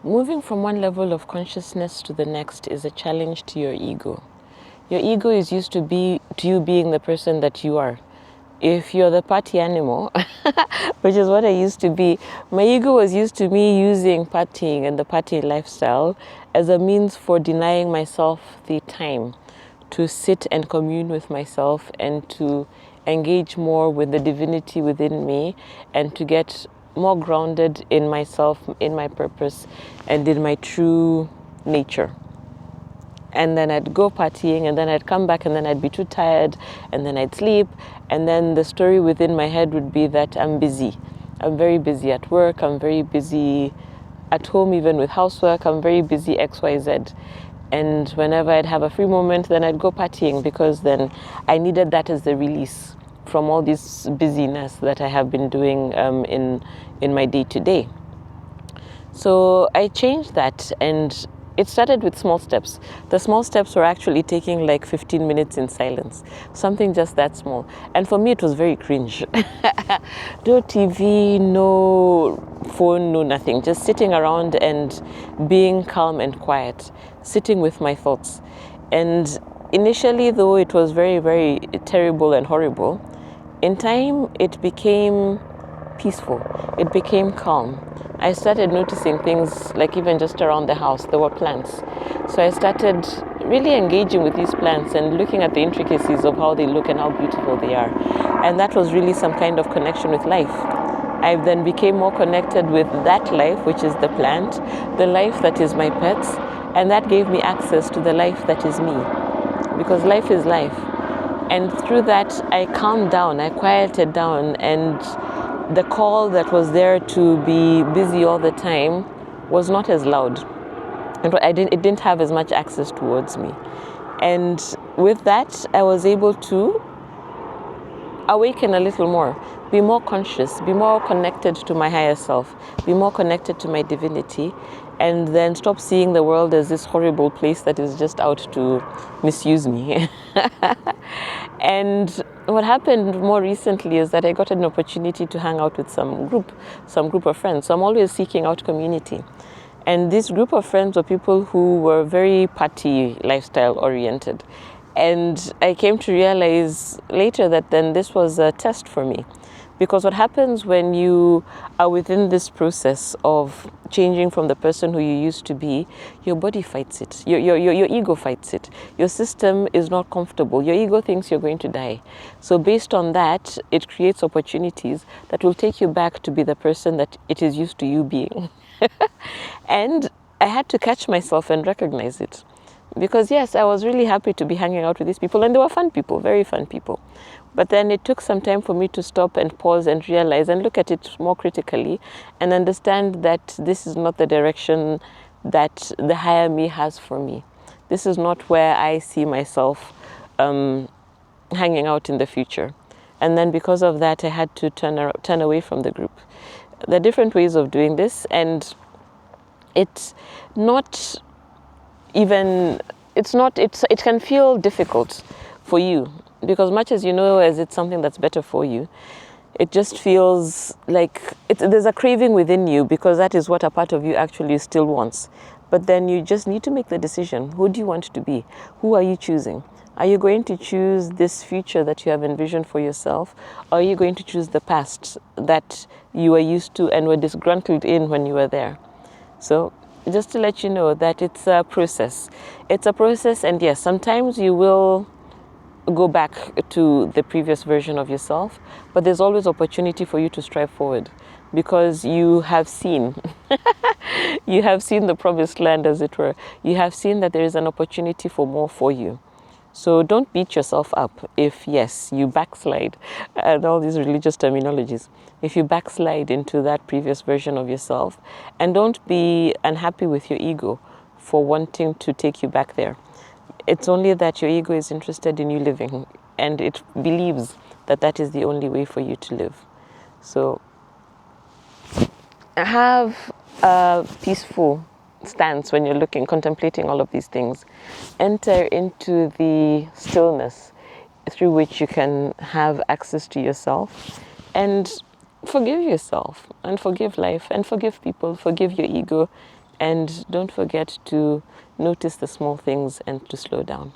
Moving from one level of consciousness to the next is a challenge to your ego. Your ego is used to you being the person that you are. If you're the party animal, which is what I used to be, my ego was used to me using partying and the party lifestyle as a means for denying myself the time to sit and commune with myself and to engage more with the divinity within me and to get more grounded in myself, in my purpose, and in my true nature. And then I'd go partying, and then I'd come back, and then I'd be too tired, and then I'd sleep, and then the story within my head would be that I'm busy. I'm very busy at work, I'm very busy at home, even with housework, I'm very busy XYZ. And whenever I'd have a free moment, then I'd go partying, because then I needed that as the release from all this busyness that I have been doing in my day-to-day. So I changed that, and it started with small steps. The small steps were actually taking like 15 minutes in silence, something just that small. And for me, it was very cringe. No TV, no phone, no nothing. Just sitting around and being calm and quiet, sitting with my thoughts. And initially, though it was very, very terrible and horrible, in time it became peaceful. It became calm. I started noticing things like even just around the house, there were plants. So I started really engaging with these plants and looking at the intricacies of how they look and how beautiful they are. And that was really some kind of connection with life. I then became more connected with that life, which is the plant, the life that is my pets, and that gave me access to the life that is me. Because life is life. And through that, I calmed down, I quieted down, and the call that was there to be busy all the time was not as loud. And it didn't have as much access towards me. And with that, I was able to awaken a little more, be more conscious, be more connected to my higher self, be more connected to my divinity, and then stop seeing the world as this horrible place that is just out to misuse me. And what happened more recently is that I got an opportunity to hang out with some group of friends. So I'm always seeking out community. And this group of friends were people who were very party lifestyle oriented. And I came to realize later that then this was a test for me. Because what happens when you are within this process of changing from the person who you used to be, your body fights it, your ego fights it. Your system is not comfortable. Your ego thinks you're going to die. So based on that, it creates opportunities that will take you back to be the person that it is used to you being. And I had to catch myself and recognize it. Because yes, I was really happy to be hanging out with these people, and they were fun people, very fun people. But then it took some time for me to stop and pause and realize and look at it more critically and understand that this is not the direction that the higher me has for me. This is not where I see myself hanging out in the future. And then because of that, I had to turn away from the group. There are different ways of doing this, and it's not even, it can feel difficult for you, because much as you know as it's something that's better for you, it just feels like there's a craving within you, because that is what a part of you actually still wants. But then you just need to make the decision. Who do you want to be? Who are you choosing? Are you going to choose this future that you have envisioned for yourself? Or are you going to choose the past that you were used to and were disgruntled in when you were there? So just to let you know that it's a process. It's a process, and yes, sometimes you will go back to the previous version of yourself, but there's always opportunity for you to strive forward, because you have seen you have seen the promised land, as it were. You have seen that there is an opportunity for more for you. So don't beat yourself up if, yes, you backslide, and all these religious terminologies. If you backslide into that previous version of yourself, and don't be unhappy with your ego for wanting to take you back there. It's only that your ego is interested in you living, and it believes that that is the only way for you to live. So have a peaceful stance when you're contemplating all of these things. Enter into the stillness through which you can have access to yourself, and forgive yourself, and forgive life, and forgive people, forgive your ego, And don't forget to notice the small things and to slow down.